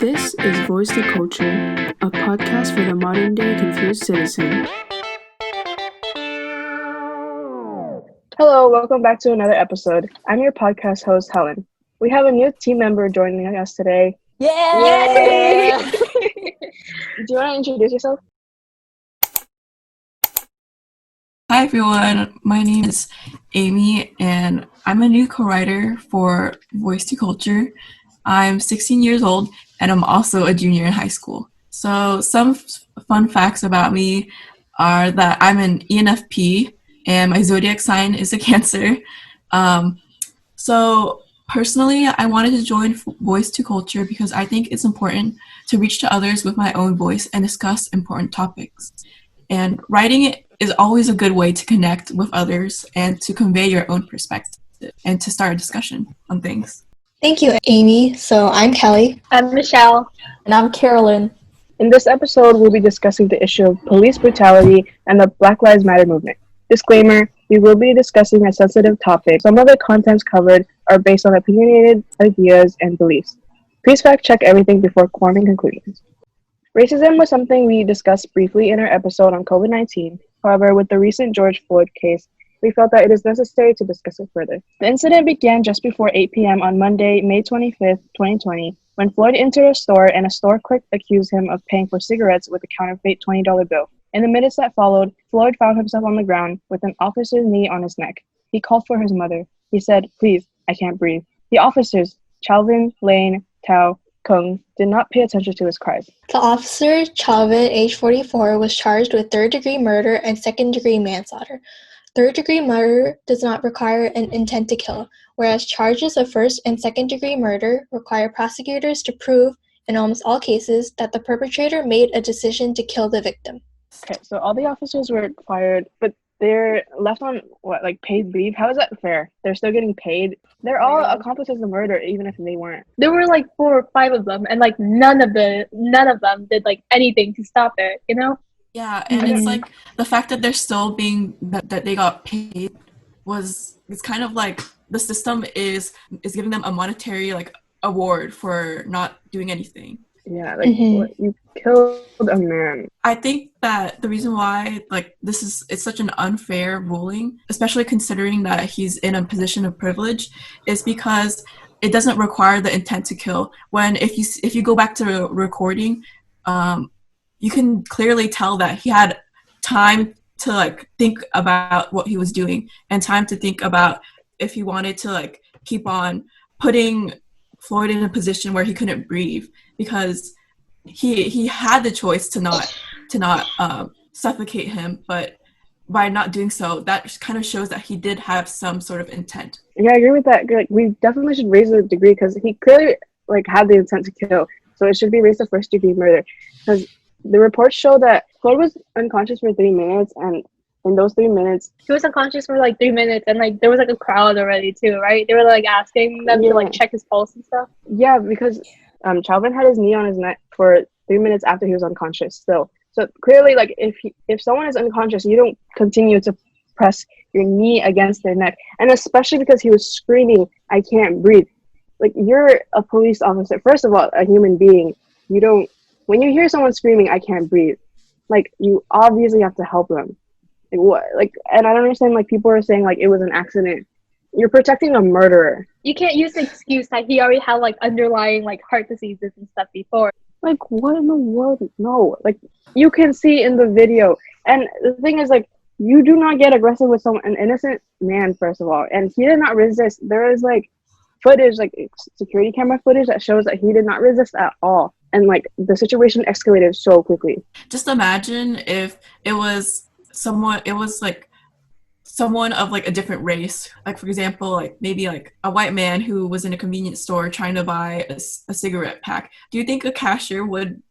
This is Voice to Culture, a podcast for the modern-day confused citizen. Hello, welcome back to another episode. I'm your podcast host, Helen. We have a new team member joining us today. Yay! Do you want to introduce yourself? Hi everyone, my name is Amy and I'm a new co-writer for Voice to Culture. I'm 16 years old and I'm also a junior in high school. So some fun facts about me are that I'm an ENFP and my zodiac sign is a Cancer. So personally, I wanted to join Voice to Culture because I think it's important to reach to others with my own voice and discuss important topics. And writing it is always a good way to connect with others and to convey your own perspective and to start a discussion on things. Thank you, Amy. So I'm Kelly. I'm Michelle. And I'm Carolyn. In this episode, we'll be discussing the issue of police brutality and the Black Lives Matter movement. Disclaimer, we will be discussing a sensitive topic. Some of the contents covered are based on opinionated ideas and beliefs. Please fact check everything before forming conclusions. Racism was something we discussed briefly in our episode on COVID-19. However, with the recent George Floyd case, we felt that it is necessary to discuss it further. The incident began just before 8 p.m. on Monday, May 25th, 2020, when Floyd entered a store and a store clerk accused him of paying for cigarettes with a counterfeit $20 bill. In the minutes that followed, Floyd found himself on the ground with an officer's knee on his neck. He called for his mother. He said, "Please, I can't breathe." The officers, Chalvin, Lane, Tao, Kung, did not pay attention to his cries. The officer, Chalvin, age 44, was charged with third-degree murder and second-degree manslaughter. Third-degree murder does not require an intent to kill, whereas charges of first and second-degree murder require prosecutors to prove, in almost all cases, that the perpetrator made a decision to kill the victim. Okay, so all the officers were fired, but they're left on, paid leave? How is that fair? They're still getting paid? They're all accomplices of murder, even if they weren't. There were 4 or 5 of them, and none of them did anything to stop it, you know? Yeah, and it's the fact that they're still that they got paid it's kind of like the system is giving them a monetary award for not doing anything. Yeah, you killed a man. I think that the reason why it's such an unfair ruling, especially considering that he's in a position of privilege, is because it doesn't require the intent to kill. When if you go back to recording, you can clearly tell that he had time to think about what he was doing and time to think about if he wanted to keep on putting Floyd in a position where he couldn't breathe, because he had the choice to not suffocate him, but by not doing so, that kind of shows that he did have some sort of intent. Yeah, I agree with that. We definitely should raise the degree because he clearly had the intent to kill, so it should be raised to first-degree murder. Because the reports show that Floyd was unconscious for 3 minutes, and in those 3 minutes, He was unconscious for 3 minutes, and there was a crowd already too, right? They were asking them to check his pulse and stuff. Yeah, because Chalvin had his knee on his neck for 3 minutes after he was unconscious still. So clearly, if someone is unconscious, you don't continue to press your knee against their neck. And especially because he was screaming, "I can't breathe." You're a police officer. First of all, a human being. When you hear someone screaming, "I can't breathe," you obviously have to help them. And I don't understand, people are saying, it was an accident. You're protecting a murderer. You can't use the excuse that he already had underlying heart diseases and stuff before. What in the world? No. You can see in the video. And the thing is, you do not get aggressive with an innocent man, first of all. And he did not resist. There is, footage, security camera footage that shows that he did not resist at all. And, the situation escalated so quickly. Just imagine if it was someone of a different race, for example, maybe a white man who was in a convenience store trying to buy a cigarette pack. Do you think a cashier would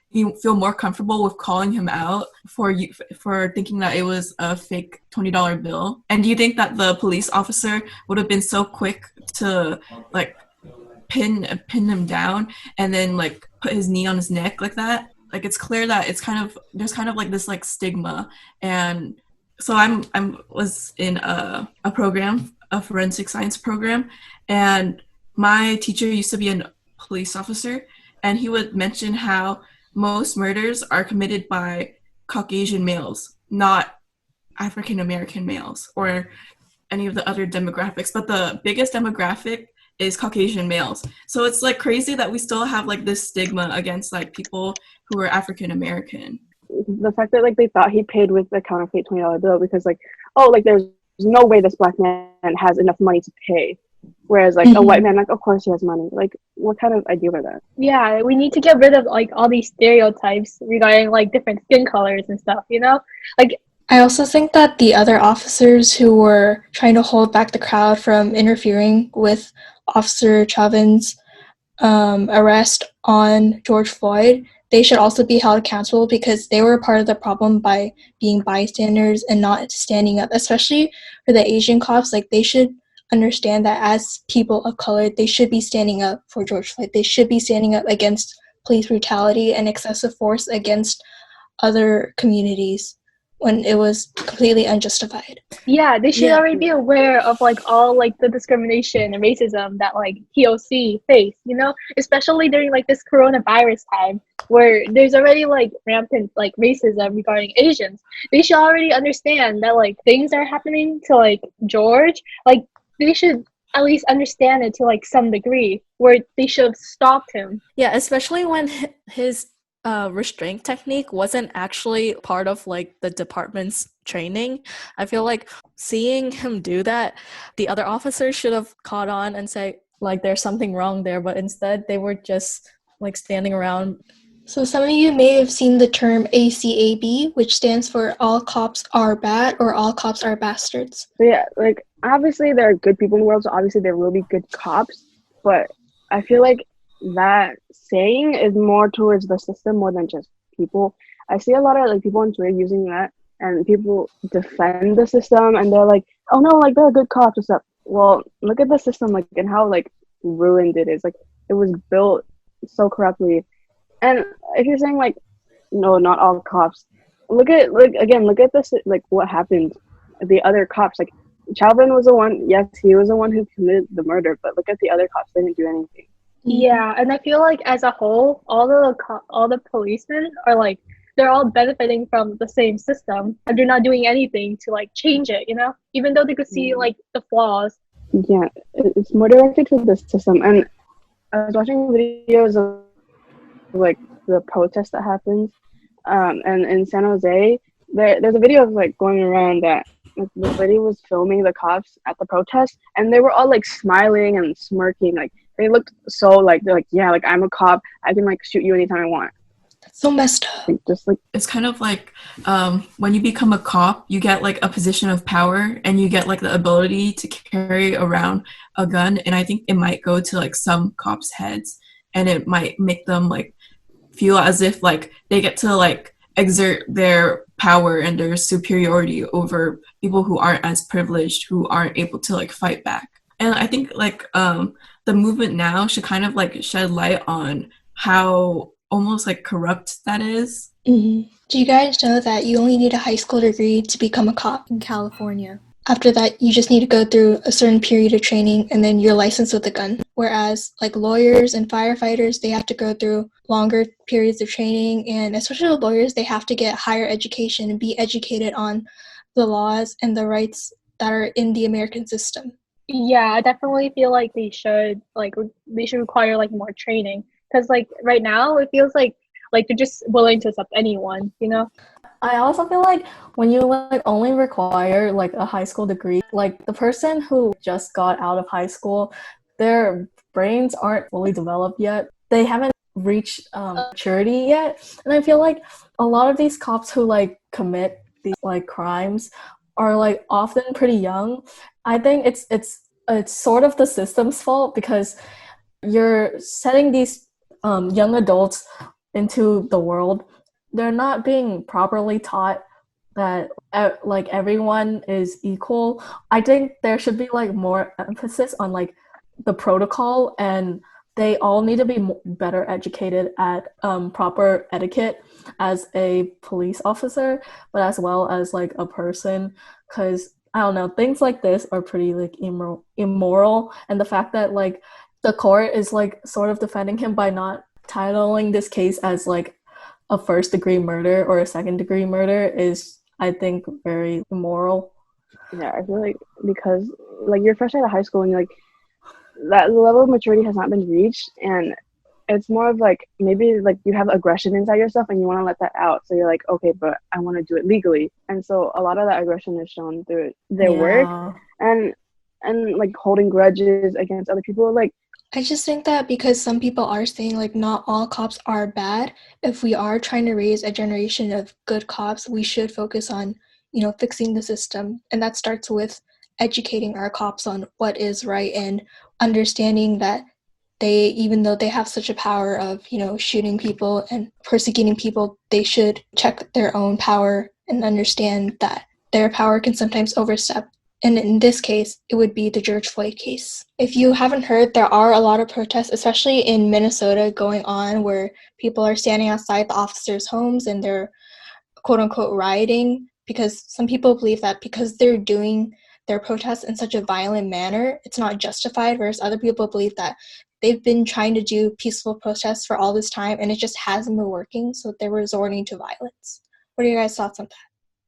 he feel more comfortable with calling him out for thinking that it was a fake $20 bill? And do you think that the police officer would have been so quick to pin him down and then put his knee on his neck like that? It's clear that there's this stigma. And so I was in a program, a forensic science program, and my teacher used to be a police officer, and he would mention how most murders are committed by Caucasian males, not African American males or any of the other demographics, but the biggest demographic is Caucasian males. So it's like crazy that we still have like this stigma against like people who are African American. The fact that like they thought he paid with the counterfeit $20 bill because like, oh, like there's no way this black man has enough money to pay, whereas like a white man, like of course he has money. Like what kind of idea was that? Yeah, we need to get rid of like all these stereotypes regarding like different skin colors and stuff, you know? Like I also think that the other officers who were trying to hold back the crowd from interfering with Officer Chauvin's arrest on George Floyd, they should also be held accountable because they were part of the problem by being bystanders and not standing up, especially for the Asian cops. Like, they should understand that as people of color, they should be standing up for George Floyd. They should be standing up against police brutality and excessive force against other communities when it was completely unjustified. yeah, they should already be aware of like all like the discrimination and racism that like POC face, you know, especially during like this coronavirus time where there's already like rampant like racism regarding Asians. They should already understand that like things are happening to like George, like they should at least understand it to like some degree where they should have stopped him. Yeah, especially when his restraint technique wasn't actually part of like the department's training. I feel like seeing him do that, the other officers should have caught on and say like there's something wrong there, but instead they were just like standing around. So some of you may have seen the term ACAB, which stands for all cops are bad or all cops are bastards. So yeah, like obviously there are good people in the world, so obviously there will be good cops, but I feel like that saying is more towards the system more than just people. I see a lot of like people on Twitter using that, and people defend the system, and they're like, "Oh no, like they're good cops and stuff." Well, look at the system, like, and how like ruined it is. Like it was built so corruptly. And if you're saying like, no, not all cops, look at this, like what happened. The other cops, like Chauvin was the one. Yes, he was the one who committed the murder, but look at the other cops; they didn't do anything. Yeah, and I feel like as a whole, all the policemen are like they're all benefiting from the same system, and they're not doing anything to like change it. You know, even though they could see like the flaws. Yeah, it's more directed to the system. And I was watching videos of like the protest that happens, and in San Jose, there's a video of like going around that like, the lady was filming the cops at the protest, and they were all like smiling and smirking, like. They looked so like they're like, yeah, like I'm a cop. I can like shoot you anytime I want. That's so messed up. Like, just like it's kind of like when you become a cop, you get like a position of power and you get like the ability to carry around a gun. And I think it might go to like some cops' heads, and it might make them like feel as if like they get to like exert their power and their superiority over people who aren't as privileged, who aren't able to like fight back. And I think like the movement now should kind of like shed light on how almost like corrupt that is. Mm-hmm. Do you guys know that you only need a high school degree to become a cop in California? After that, you just need to go through a certain period of training and then you're licensed with a gun. Whereas like lawyers and firefighters, they have to go through longer periods of training, and especially with lawyers, they have to get higher education and be educated on the laws and the rights that are in the American system. Yeah, I definitely feel like they should require like more training, because like right now it feels like they're just willing to accept anyone, you know. I also feel like when you like only require like a high school degree, like the person who just got out of high school, their brains aren't fully developed yet. They haven't reached maturity yet, and I feel like a lot of these cops who like commit these like crimes are like often pretty young. I think it's sort of the system's fault, because you're setting these young adults into the world. They're not being properly taught that like everyone is equal. I think there should be like more emphasis on like the protocol, and they all need to be better educated at proper etiquette as a police officer, but as well as like a person, because I don't know, things like this are pretty like immoral, and the fact that like the court is like sort of defending him by not titling this case as like a first-degree murder or a second-degree murder is, I think, very immoral. Yeah, I feel like because like you're fresh out of high school and you're like that level of maturity has not been reached, and it's more of like maybe like you have aggression inside yourself and you want to let that out. So you're like, okay, but I want to do it legally, and so a lot of that aggression is shown through their work and like holding grudges against other people. Like, I just think that because some people are saying like not all cops are bad, if we are trying to raise a generation of good cops, we should focus on, you know, fixing the system. And that starts with educating our cops on what is right and understanding that they, even though they have such a power of, you know, shooting people and persecuting people, they should check their own power and understand that their power can sometimes overstep. And in this case, it would be the George Floyd case. If you haven't heard, there are a lot of protests, especially in Minnesota, going on where people are standing outside the officers' homes and they're quote-unquote rioting, because some people believe that because they're doing their protests in such a violent manner, it's not justified, whereas other people believe that they've been trying to do peaceful protests for all this time and it just hasn't been working, so they're resorting to violence. What are your guys' thoughts on that?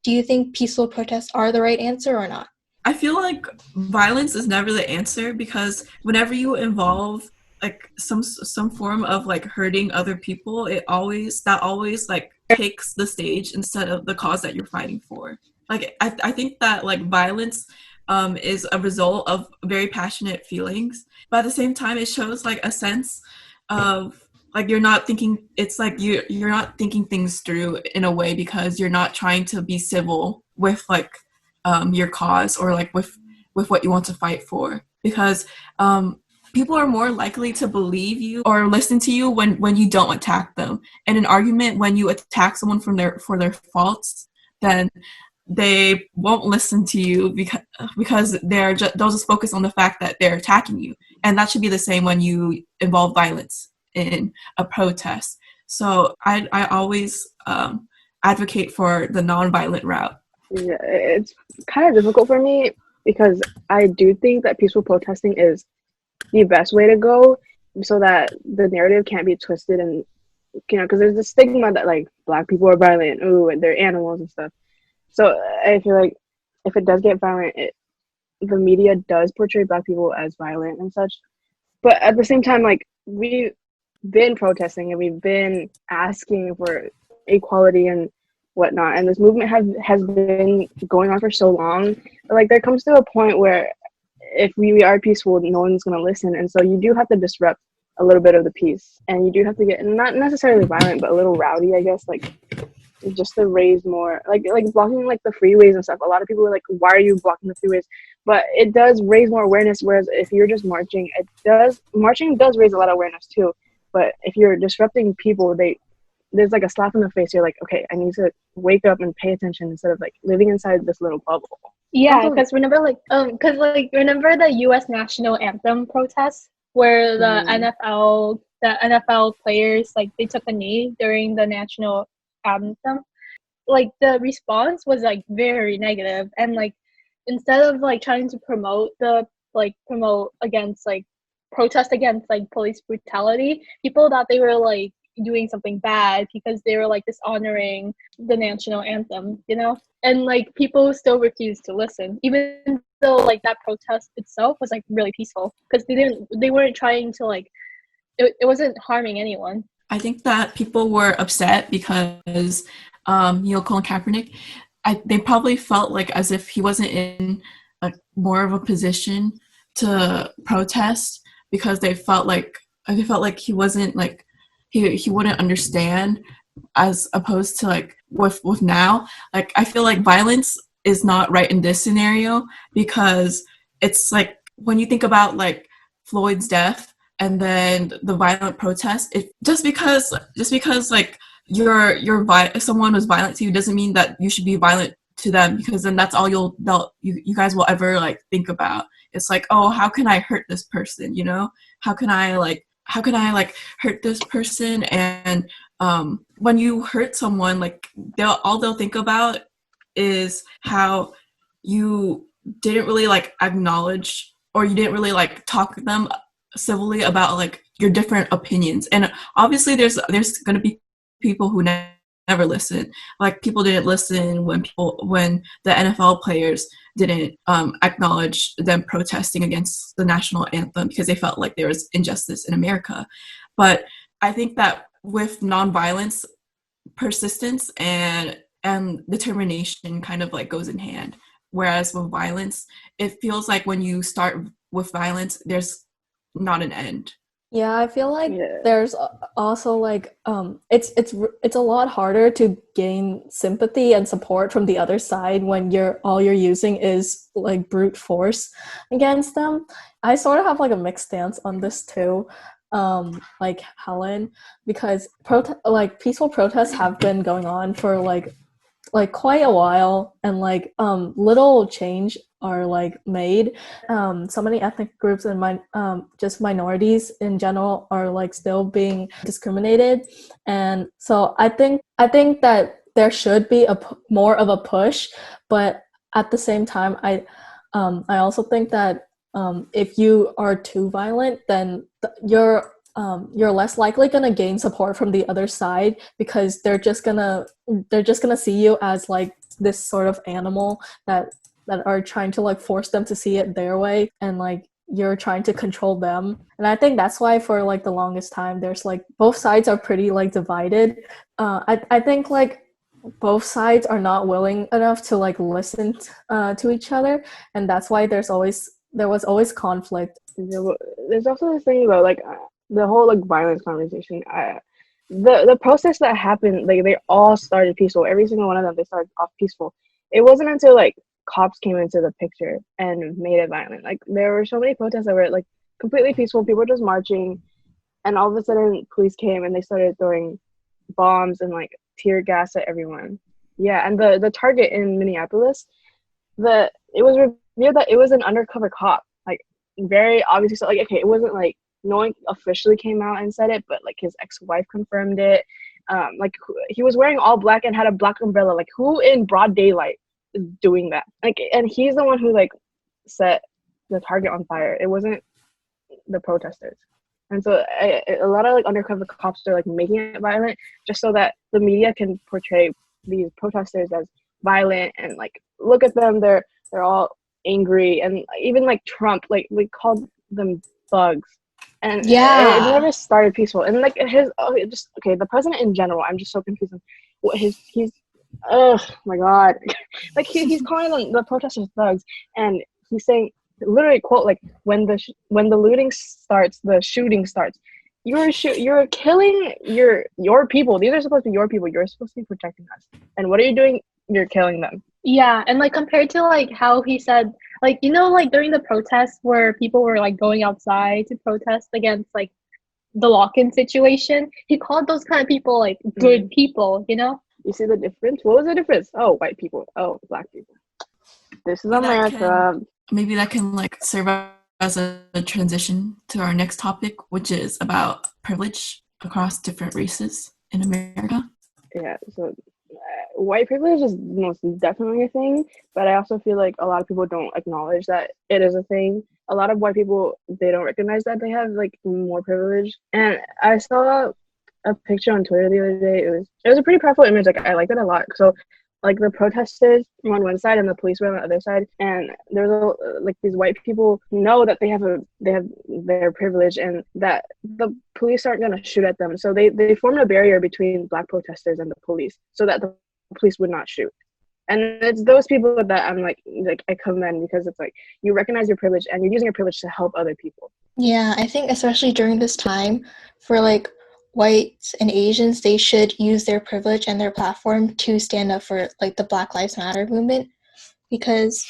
Do you think peaceful protests are the right answer or not? I feel like violence is never the answer, because whenever you involve like some form of like hurting other people, that always like takes the stage instead of the cause that you're fighting for. Like I think that like violence is a result of very passionate feelings, but at the same time it shows like a sense of like you're not thinking, it's like you're not thinking things through in a way, because you're not trying to be civil with like your cause or like with what you want to fight for, because people are more likely to believe you or listen to you when you don't attack them. In an argument, when you attack someone for their faults, then they won't listen to you because they'll just focus on the fact that they're attacking you. And that should be the same when you involve violence in a protest. So I always advocate for the nonviolent route. Yeah, it's kind of difficult for me because I do think that peaceful protesting is the best way to go, so that the narrative can't be twisted, and you know, because there's this stigma that like Black people are violent, and they're animals and stuff. So I feel like if it does get violent, the media does portray Black people as violent and such. But at the same time, like we've been protesting and we've been asking for equality and whatnot, and this movement has been going on for so long. But, like, there comes to a point where if we are peaceful, no one's going to listen, and so you do have to disrupt a little bit of the peace, and you do have to get not necessarily violent, but a little rowdy, I guess, like just to raise more, like blocking like the freeways and stuff. A lot of people are like, why are you blocking the freeways? But it does raise more awareness, whereas if you're just marching, marching does raise a lot of awareness too. But if you're disrupting people, there's like a slap in the face. You're like, okay, I need to wake up and pay attention instead of like living inside this little bubble. Yeah, because remember the U.S. national anthem protests where the NFL players, like, they took a knee during the national anthem. Like, the response was like very negative, and like instead of like trying to promote against like protest against like police brutality, people thought they were like doing something bad because they were like dishonoring the national anthem, you know? And like people still refused to listen, even though like that protest itself was like really peaceful, because they weren't trying to like it wasn't harming anyone. I think that people were upset because Colin Kaepernick, they probably felt like as if he wasn't in like more of a position to protest, because they felt like he wasn't like he wouldn't understand, as opposed to like with now. Like, I feel like violence is not right in this scenario, because it's like when you think about like Floyd's death and then the violent protest, just because like if someone was violent to you doesn't mean that you should be violent to them, because then that's all you guys will ever like think about. It's like, oh, how can I hurt this person, you know? How can I hurt this person? And when you hurt someone, like they'll think about is how you didn't really like acknowledge, or you didn't really like talk to them civilly about like your different opinions. And obviously there's going to be people who never listen. Like people didn't listen when the NFL players didn't acknowledge them protesting against the national anthem because they felt like there was injustice in America. But I think that with nonviolence, persistence and determination kind of like goes in hand. Whereas with violence, it feels like when you start with violence, there's not an end. Yeah, I feel like there's also like it's a lot harder to gain sympathy and support from the other side when all you're using is like brute force against them. I sort of have like a mixed stance on this too, like Helen, because peaceful protests have been going on for like quite a while, and like little change are like made. So many ethnic groups and just minorities in general are like still being discriminated, and so I think that there should be more of a push, but at the same time I also think that if you are too violent, then you're less likely gonna gain support from the other side, because they're just gonna see you as like this sort of animal that are trying to like force them to see it their way, and like you're trying to control them. And I think that's why for like the longest time there's like both sides are pretty like divided. I think like both sides are not willing enough to like listen to each other, and that's why there was always conflict. There's also this thing about like the whole like violence conversation. The protests that happened, like they all started peaceful. Every single one of them, they started off peaceful. It wasn't until like cops came into the picture and made it violent. Like there were so many protests that were like completely peaceful. People were just marching, and all of a sudden police came and they started throwing bombs and like tear gas at everyone. Yeah, and the target in Minneapolis, it was revealed that it was an undercover cop. Like very obviously, so like okay, it wasn't like no one officially came out and said it, but like his ex-wife confirmed it. Like he was wearing all black and had a black umbrella. Like who in broad daylight is doing that? Like, and he's the one who like set the target on fire. It wasn't the protesters. And so a lot of like undercover cops are like making it violent just so that the media can portray these protesters as violent and like look at them, they're all angry. And even like Trump, like we called them thugs. And it never started peaceful. And like the president in general, I'm just so confused. What he's oh my god, like he's calling the protesters thugs, and he's saying literally quote like when the looting starts, the shooting starts. You're killing your people. These are supposed to be your people. You're supposed to be protecting us. And what are you doing? You're killing them. Yeah, and like compared to like how he said, like, you know, like during the protests where people were like going outside to protest against like the lock-in situation, he called those kind of people like good people, you know? You see the difference? What was the difference? Oh, white people. Oh, black people. This is America. Maybe that can like serve as a transition to our next topic, which is about privilege across different races in America. Yeah, so white privilege is most definitely a thing, but I also feel like a lot of people don't acknowledge that it is a thing. A lot of white people, they don't recognize that they have like more privilege. And I saw a picture on Twitter the other day. It was a pretty powerful image. Like I liked it a lot. So like the protesters were on one side and the police were on the other side, and there's like these white people know that they have their privilege and that the police aren't going to shoot at them, so they formed a barrier between black protesters and the police so that the police would not shoot. And it's those people that I'm like I commend, because it's like you recognize your privilege and you're using your privilege to help other people. Yeah, I think especially during this time for like whites and Asians, they should use their privilege and their platform to stand up for like the Black Lives Matter movement, because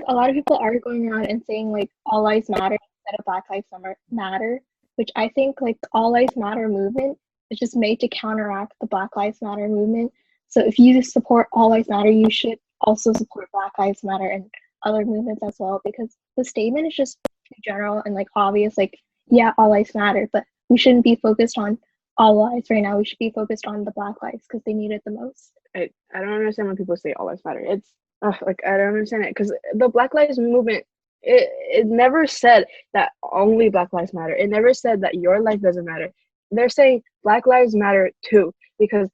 a lot of people are going around and saying like all lives matter instead of Black Lives Matter, which I think like the all lives matter movement is just made to counteract the Black Lives Matter movement. So if you support all lives matter, you should also support Black Lives Matter and other movements as well, because the statement is just too general and like obvious, like yeah, all lives matter, but we shouldn't be focused on all lives right now. We should be focused on the Black lives because they need it the most. I don't understand when people say all lives matter. It's like I don't understand it, because the Black Lives movement it never said that only Black Lives Matter. It never said that your life doesn't matter. They're saying Black Lives Matter too, because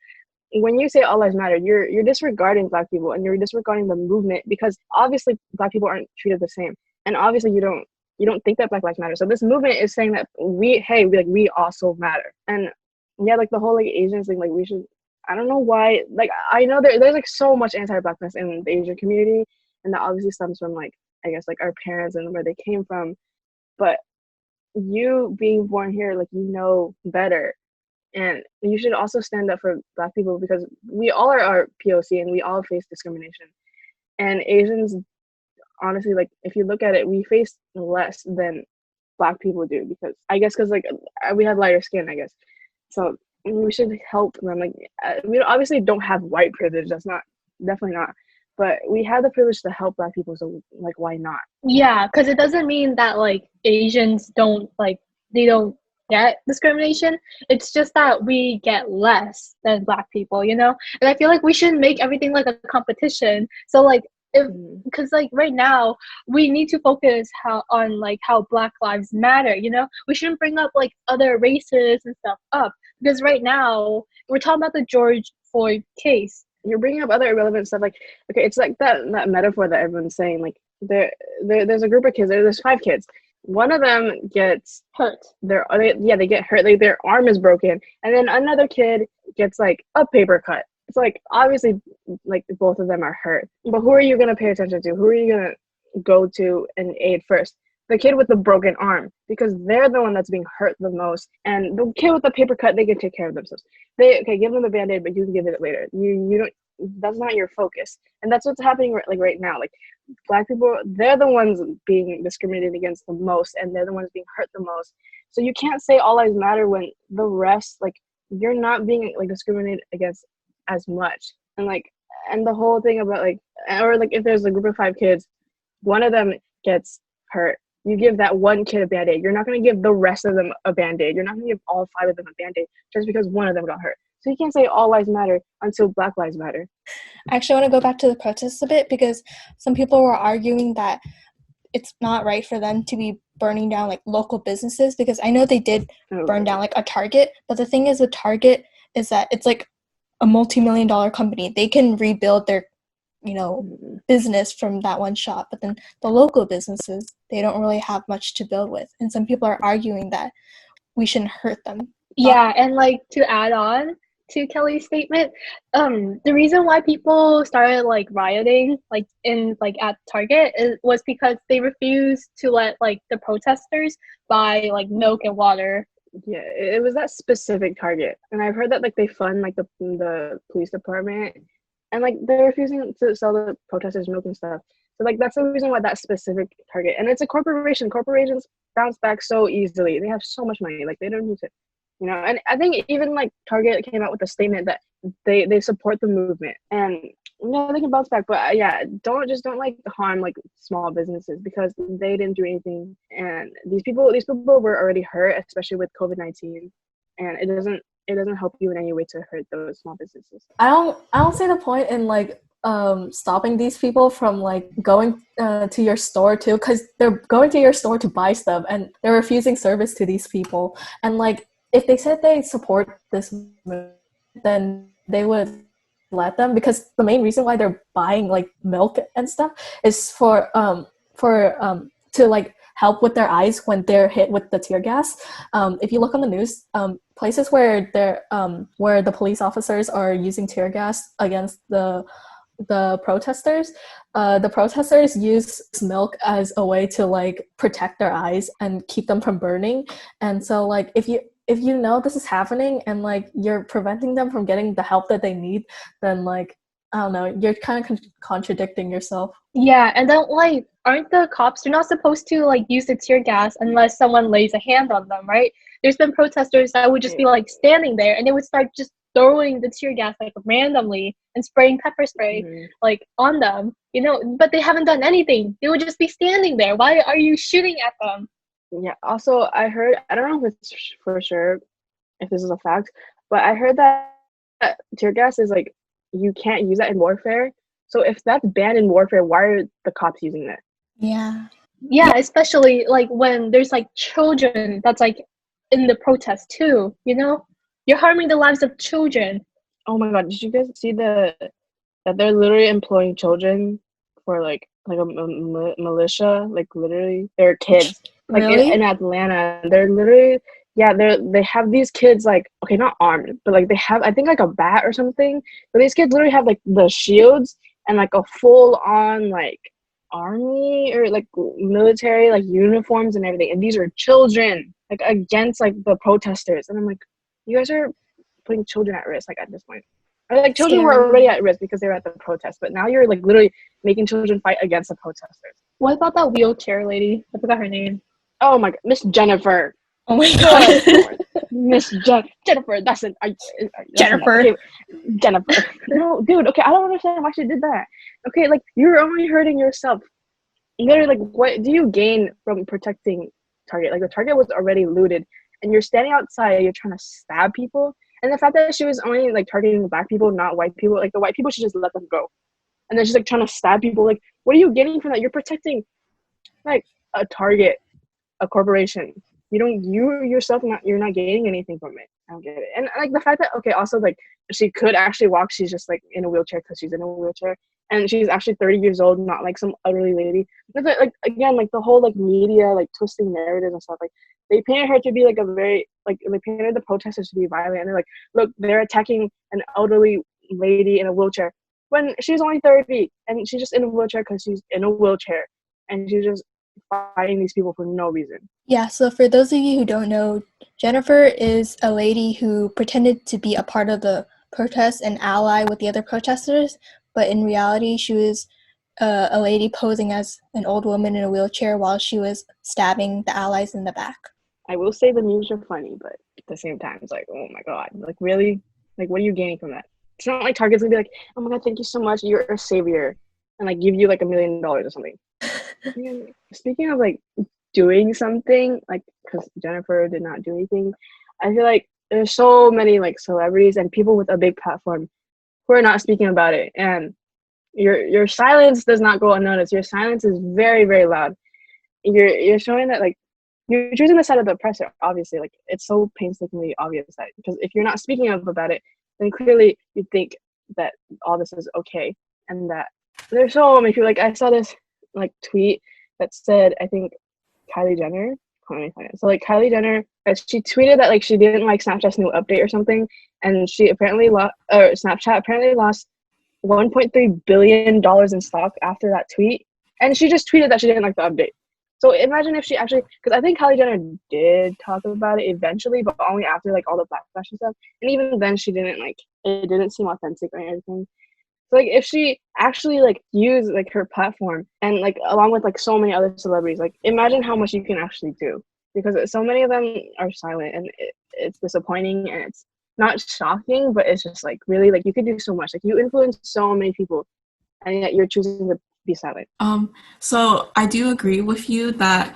when you say all lives matter, you're disregarding Black people and you're disregarding the movement, because obviously Black people aren't treated the same, and obviously you don't think that Black lives matter. So this movement is saying that we also matter. And yeah, like the whole like Asians thing, like we should. I don't know why. Like I know there's like so much anti-Blackness in the Asian community, and that obviously stems from like I guess like our parents and where they came from. But you being born here, like you know better. And you should also stand up for Black people, because we all are our POC and we all face discrimination. And Asians, honestly, like if you look at it, we face less than Black people do, because I guess because like we have lighter skin, I guess. So we should help them. Like we obviously don't have white privilege. That's not definitely not. But we have the privilege to help Black people. So like, why not? Yeah, because it doesn't mean that like Asians don't like they don't get discrimination. It's just that we get less than Black people, you know. And I feel like we should make everything like a competition. So like if because like right now we need to focus how Black lives matter, you know. We shouldn't bring up like other races and stuff up, because right now we're talking about the George Floyd case. You're bringing up other irrelevant stuff. Like, okay, it's like that metaphor that everyone's saying. Like, there's a group of kids. There's 5 kids. One of them gets hurt. They get hurt. Like, their arm is broken, and then another kid gets like a paper cut. It's like obviously, like both of them are hurt. But who are you gonna pay attention to? Who are you gonna go to and aid first? The kid with the broken arm, because they're the one that's being hurt the most. And the kid with the paper cut, they can take care of themselves. Give them a Band-Aid, but you can give it later. You don't. That's not your focus. And that's what's happening right now. Like Black people, they're the ones being discriminated against the most, and they're the ones being hurt the most. So you can't say all lives matter when the rest, like you're not being like discriminated against as much. And the whole thing about like, or like if there's a group of 5 kids, one of them gets hurt. You give that one kid a Band-Aid. You're not going to give the rest of them a Band-Aid. You're not going to give all 5 of them a Band-Aid just because one of them got hurt. So you can't say all lives matter until Black lives matter. I actually want to go back to the protests a bit, because some people were arguing that it's not right for them to be burning down like local businesses, because I know they did burn down like a Target, but the thing is with Target is that it's like a multi-million-dollar company. They can rebuild their business from that one shop, but then the local businesses, they don't really have much to build with. And some people are arguing that we shouldn't hurt them. Yeah, and like to add on to Kelly's statement, the reason why people started like rioting like in like at Target was because they refused to let like the protesters buy like milk and water. Yeah, it was that specific Target, and I've heard that like they fund like the police department, and like they're refusing to sell the protesters milk and stuff. So like that's the reason why that specific Target, and it's a corporation. Corporations bounce back so easily. They have so much money, like they don't need to, And I think even like Target came out with a statement that they support the movement, and they can bounce back. But don't like harm like small businesses, because they didn't do anything, and these people were already hurt, especially with COVID-19, and it doesn't help you in any way to hurt those small businesses. I don't see the point in like stopping these people from like going to your store too, because they're going to your store to buy stuff and they're refusing service to these people. And like if they said they support this movement, then they would let them, because the main reason why they're buying like milk and stuff is for to like help with their eyes when they're hit with the tear gas. If you look on the news, places where the police officers are using tear gas against the protesters, the protesters use milk as a way to like protect their eyes and keep them from burning. And so like if you know this is happening and like you're preventing them from getting the help that they need, then like I don't know, you're kind of contradicting yourself. Yeah, and then like aren't the cops, they're not supposed to like use the tear gas unless someone lays a hand on them, right? There's been protesters that would just be like standing there and they would start just throwing the tear gas like randomly and spraying pepper spray like on them, but they haven't done anything. They would just be standing there. Why are you shooting at them? Yeah, also I heard, I don't know if it's for sure, if this is a fact, but I heard that tear gas is like, you can't use that in warfare. So if that's banned in warfare, why are the cops using that? Yeah. Yeah, especially like when there's like children that's like in the protest too, you know? You're harming the lives of children. Oh my god, did you guys see that they're literally employing children for like a militia, like literally they're kids like Really? in Atlanta. They're literally, yeah, they have these kids, like, okay, not armed, but like they have, I think, like a bat or something, but these kids literally have like the shields and like a full on like army or like military like uniforms and everything, and these are children like against like the protesters, and I'm like, you guys are putting children at risk, like at this point. Or like children were already Scary. at risk because they were at the protest, but now you're like literally making children fight against the protesters. What about that wheelchair lady? I forgot her name. Oh my god, Miss Jennifer. Oh my Good god. lord. Miss Jennifer, that's an Jennifer. okay, Jennifer. No, dude, okay, I don't understand why she did that. Okay, like, you're only hurting yourself. Literally, like, what do you gain from protecting Target? Like, the Target was already looted, and you're standing outside, you're trying to stab people. And the fact that she was only like targeting black people, not white people, like the white people should just let them go. And then she's like trying to stab people. Like, what are you getting from that? You're protecting like a Target, a corporation. You yourself, not, you're not gaining anything from it. I don't get it. And like the fact that, okay, also like she could actually walk, she's just like in a wheelchair because she's in a wheelchair, and she's actually 30 years old, not like some elderly lady. But like, again, like the whole like media like twisting narratives and stuff, like they painted her to be like a very like, they painted the protesters to be violent, and they're like, look, they're attacking an elderly lady in a wheelchair when she's only 30 and she's just in a wheelchair because she's in a wheelchair, and she's just fighting these people for no reason. Yeah, so for those of you who don't know, Jennifer is a lady who pretended to be a part of the protest and ally with the other protesters, but in reality, she was a lady posing as an old woman in a wheelchair while she was stabbing the allies in the back. I will say the memes are funny, but at the same time, it's like, oh my god, like really? Like, what are you gaining from that? It's not like Target's gonna be like, oh my god, thank you so much, you're a savior, and like give you like $1 million or something. Speaking of like doing something, like, because Jennifer did not do anything, I feel like there's so many like celebrities and people with a big platform who are not speaking about it, and your silence does not go unnoticed. Your silence is very, very loud. You're showing that like you're choosing the side of the oppressor. Obviously, like, it's so painstakingly obvious that, because if you're not speaking up about it, then clearly you think that all this is okay, and that there's so many people. Like, I saw this like tweet that said, I think Kylie Jenner. Let me find it. So like Kylie Jenner, she tweeted that like she didn't like Snapchat's new update or something, and she apparently lost. Snapchat apparently lost $1.3 billion in stock after that tweet, and she just tweeted that she didn't like the update. So imagine if she actually, because I think Kylie Jenner did talk about it eventually, but only after like all the backlash and stuff, and even then she didn't like, it didn't seem authentic or anything. So like if she actually like used like her platform and like along with like so many other celebrities, like imagine how much you can actually do, because so many of them are silent, and it's disappointing, and it's not shocking, but it's just like really like you could do so much. Like, you influence so many people, and yet you're choosing to be silent. So I do agree with you that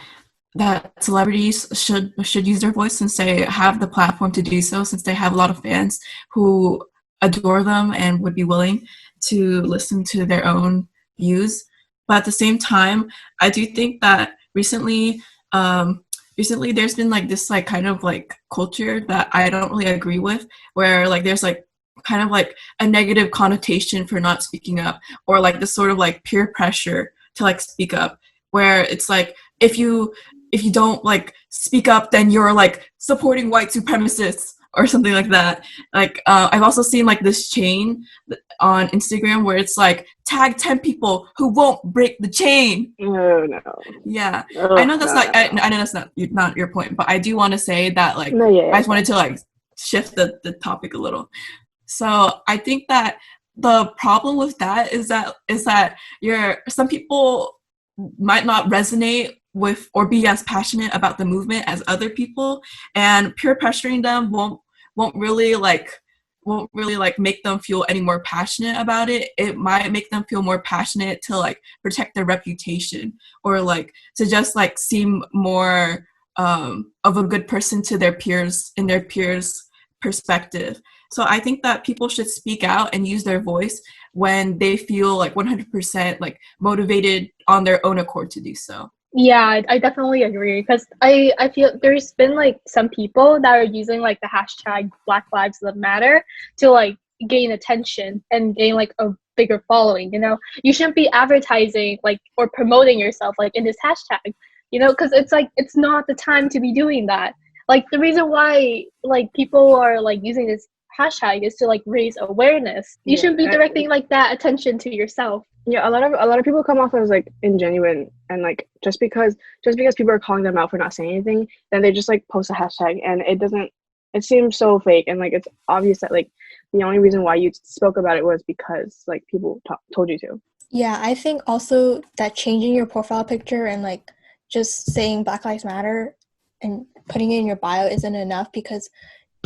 celebrities should use their voice since they have the platform to do so, since they have a lot of fans who adore them and would be willing to listen to their own views. But at the same time, I do think that recently there's been like this like kind of like culture that I don't really agree with, where like there's like kind of like a negative connotation for not speaking up, or like this sort of like peer pressure to like speak up, where it's like if you don't like speak up, then you're like supporting white supremacists or something like that. Like I've also seen like this chain on Instagram where it's like tag 10 people who won't break the chain. Oh no. Yeah. Oh, I know that's no, not no. I know that's not your point, but I do want to say that like No, yeah, I just wanted to like shift the topic a little. So I think that the problem with that is that some people might not resonate with or be as passionate about the movement as other people, and peer pressuring them won't really make them feel any more passionate about it. It might make them feel more passionate to like protect their reputation, or like to just like seem more of a good person to their peers, in their peers' perspective. So I think that people should speak out and use their voice when they feel like 100% like motivated on their own accord to do so. Yeah, I definitely agree because I feel there's been like some people that are using like the hashtag Black Lives Matter to like gain attention and gain like a bigger following. You know, you shouldn't be advertising like or promoting yourself like in this hashtag. You know, because it's like it's not the time to be doing that. Like the reason why like people are like using this hashtag is to like raise awareness. You Yeah, shouldn't be directing like that attention to yourself. Yeah, a lot of people come off as like ingenuine, and like just because people are calling them out for not saying anything, then they just like post a hashtag, and it seems so fake, and like it's obvious that like the only reason why you spoke about it was because like people told you to. Yeah, I think also that changing your profile picture and like just saying Black Lives Matter and putting it in your bio isn't enough, because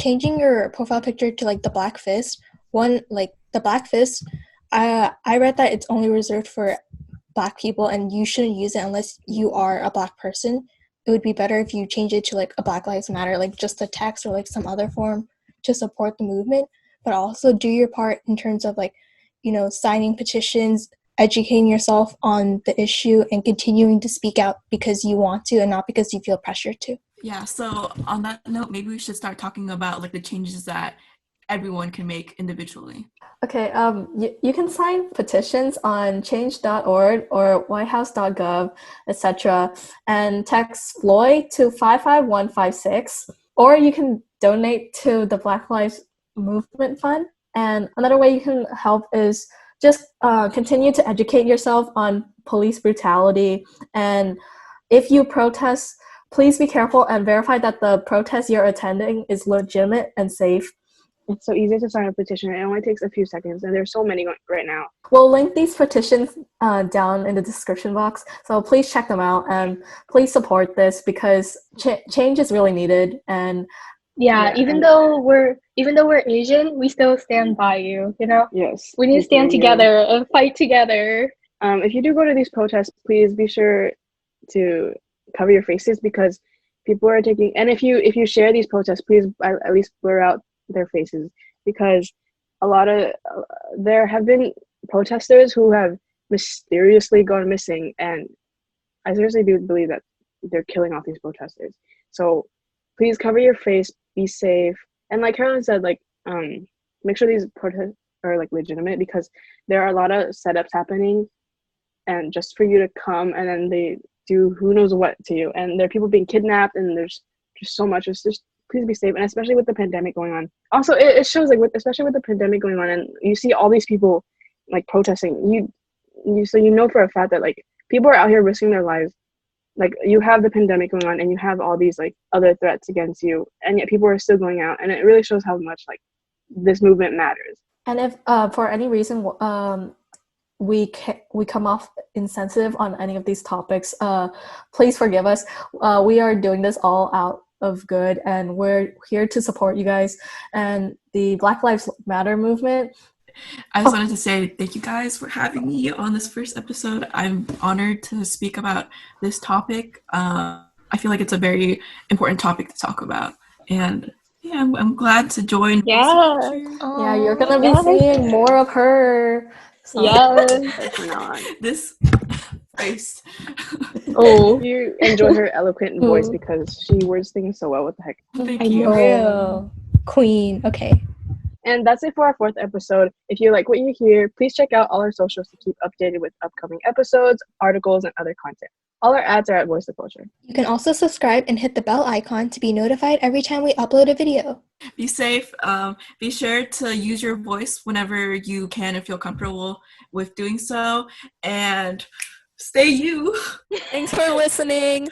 changing your profile picture to like the black fist, the black fist, I read that it's only reserved for Black people and you shouldn't use it unless you are a Black person. It would be better if you change it to like a Black Lives Matter, like just a text or like some other form to support the movement, but also do your part in terms of like, signing petitions, educating yourself on the issue, and continuing to speak out because you want to and not because you feel pressured to. Yeah, so on that note, maybe we should start talking about like the changes that everyone can make individually. Okay, you can sign petitions on change.org or whitehouse.gov, etc., and text Floyd to 55156, or you can donate to the Black Lives Movement Fund. And another way you can help is just continue to educate yourself on police brutality. And if you protest, please be careful and verify that the protest you're attending is legitimate and safe. It's so easy to sign a petition. It only takes a few seconds, and there's so many right now. We'll link these petitions down in the description box, so please check them out and please support this because change is really needed. And even though we're Asian, we still stand by you. You know, yes, we need to stand together and fight together. If you do go to these protests, please be sure to cover your faces because people are taking. And if you share these protests, please at least blur out their faces because there have been protesters who have mysteriously gone missing, and I seriously do believe that they're killing off these protesters. So please cover your face, be safe, and like Carolyn said, like make sure these protests are like legitimate because there are a lot of setups happening, and just for you to come and then they do who knows what to you, and there are people being kidnapped, and there's just so much. It's just please be safe, and especially with the pandemic going on. Also, it shows like especially with the pandemic going on, and you see all these people like protesting. So you know for a fact that like people are out here risking their lives. Like you have the pandemic going on, and you have all these like other threats against you, and yet people are still going out, and it really shows how much like this movement matters. And if for any reason we come off insensitive on any of these topics, please forgive us. We are doing this all out of good, and we're here to support you guys and the Black Lives Matter movement. I just wanted to say thank you guys for having me on this first episode. I'm honored to speak about this topic. I feel like it's a very important topic to talk about, and yeah, I'm glad to join. Yeah, yeah, you're gonna be seeing more of her. So. Yes, it's not this face. Oh, you enjoy her eloquent voice because she words things so well. What the heck? Thank you. Real queen. Okay. And that's it for our 4th episode. If you like what you hear, please check out all our socials to keep updated with upcoming episodes, articles, and other content. All our ads are at Voice of Culture. You can also subscribe and hit the bell icon to be notified every time we upload a video. Be safe. Be sure to use your voice whenever you can and feel comfortable with doing so. And stay you. Thanks for listening.